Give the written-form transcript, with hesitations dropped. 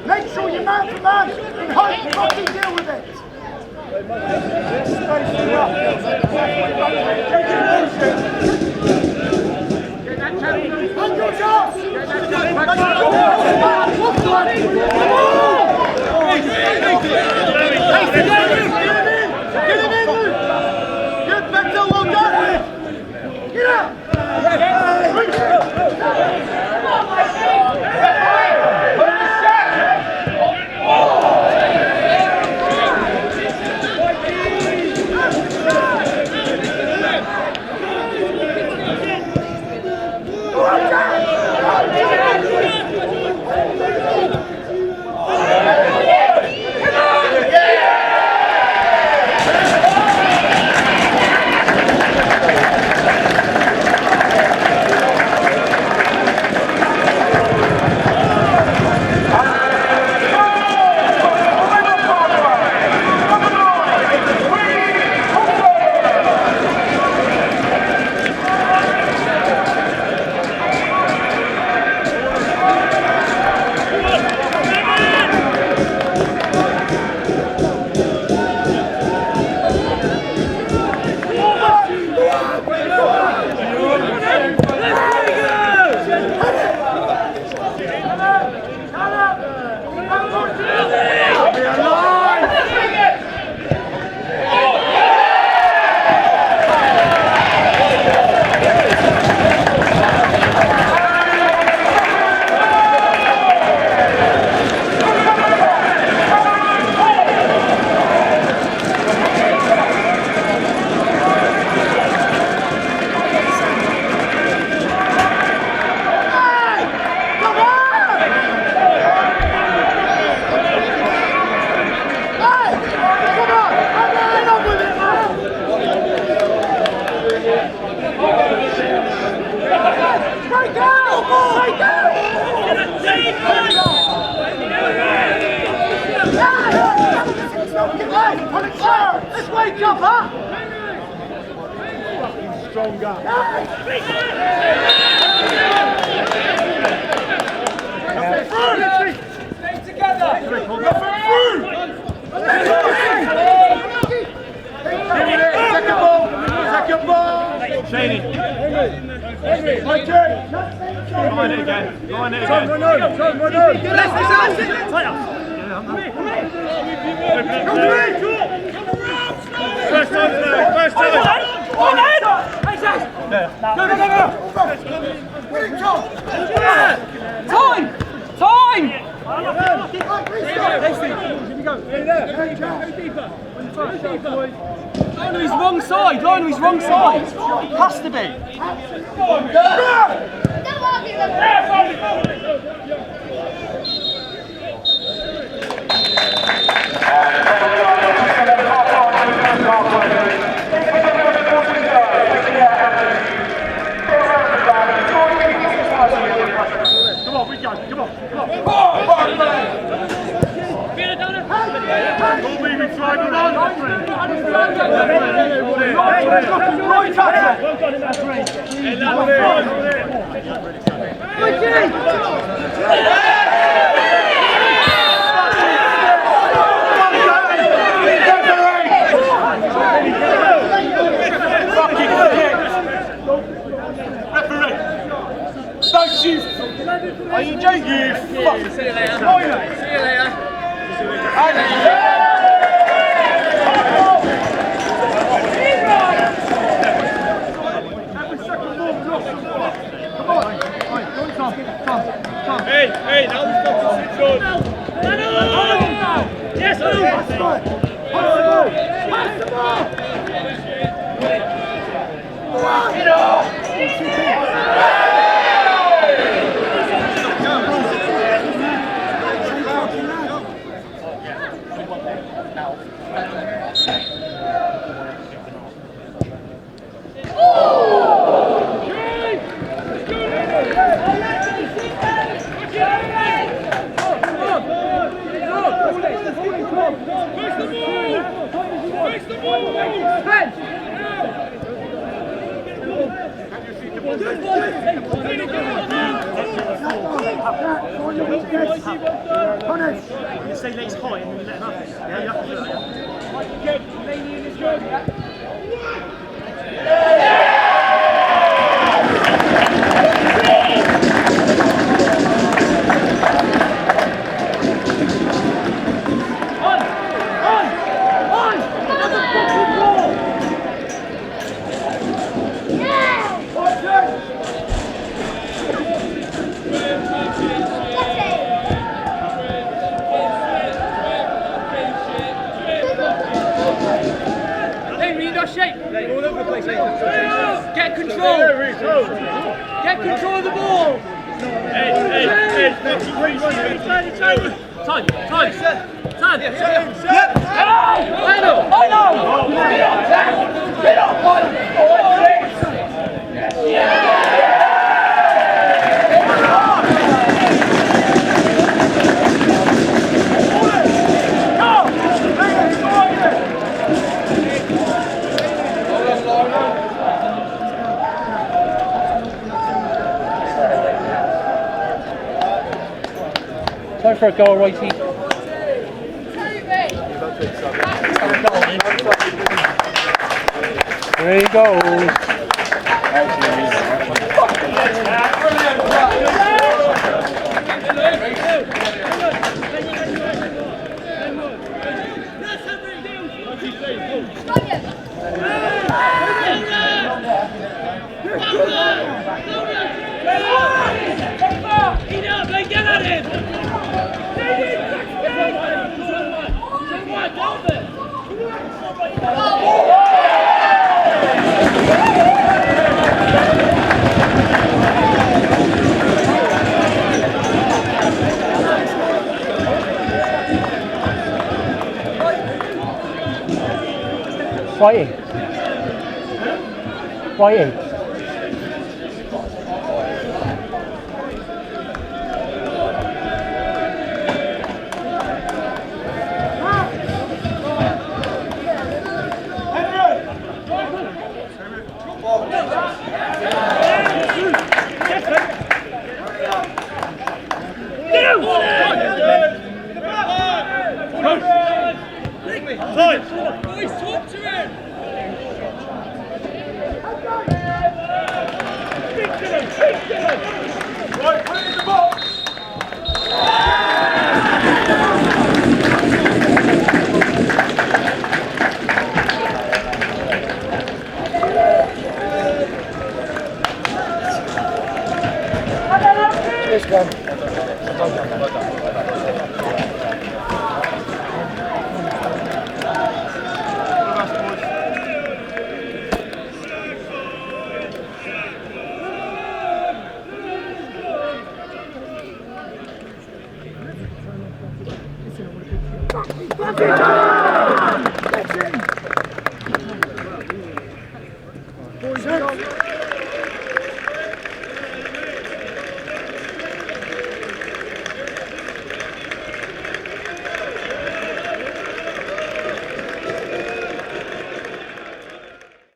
Make sure you're man to man and hope you fucking deal with it. Good, Beto, well done. Get up. Let's wake up, huh? Strong guy. Stay together. Second ball. Shaney. Go on it again. First time. Time! Line on his wrong side. Has to be. Come on, we go. Come on. Don't leave it, try to run. Right at Referee! Don't you! Are you joking? You fucking see you later. See you later. Hey, now we've got to sit good. Yes, pass the ball! Get off! Push the ball! You say legs high and then let him have it. Yeah, you have to do that. Get control! Get control of the ball! Time for a goal, Righty. Three goals. Get at him! Fighting. Fighting. Let's go. Boys,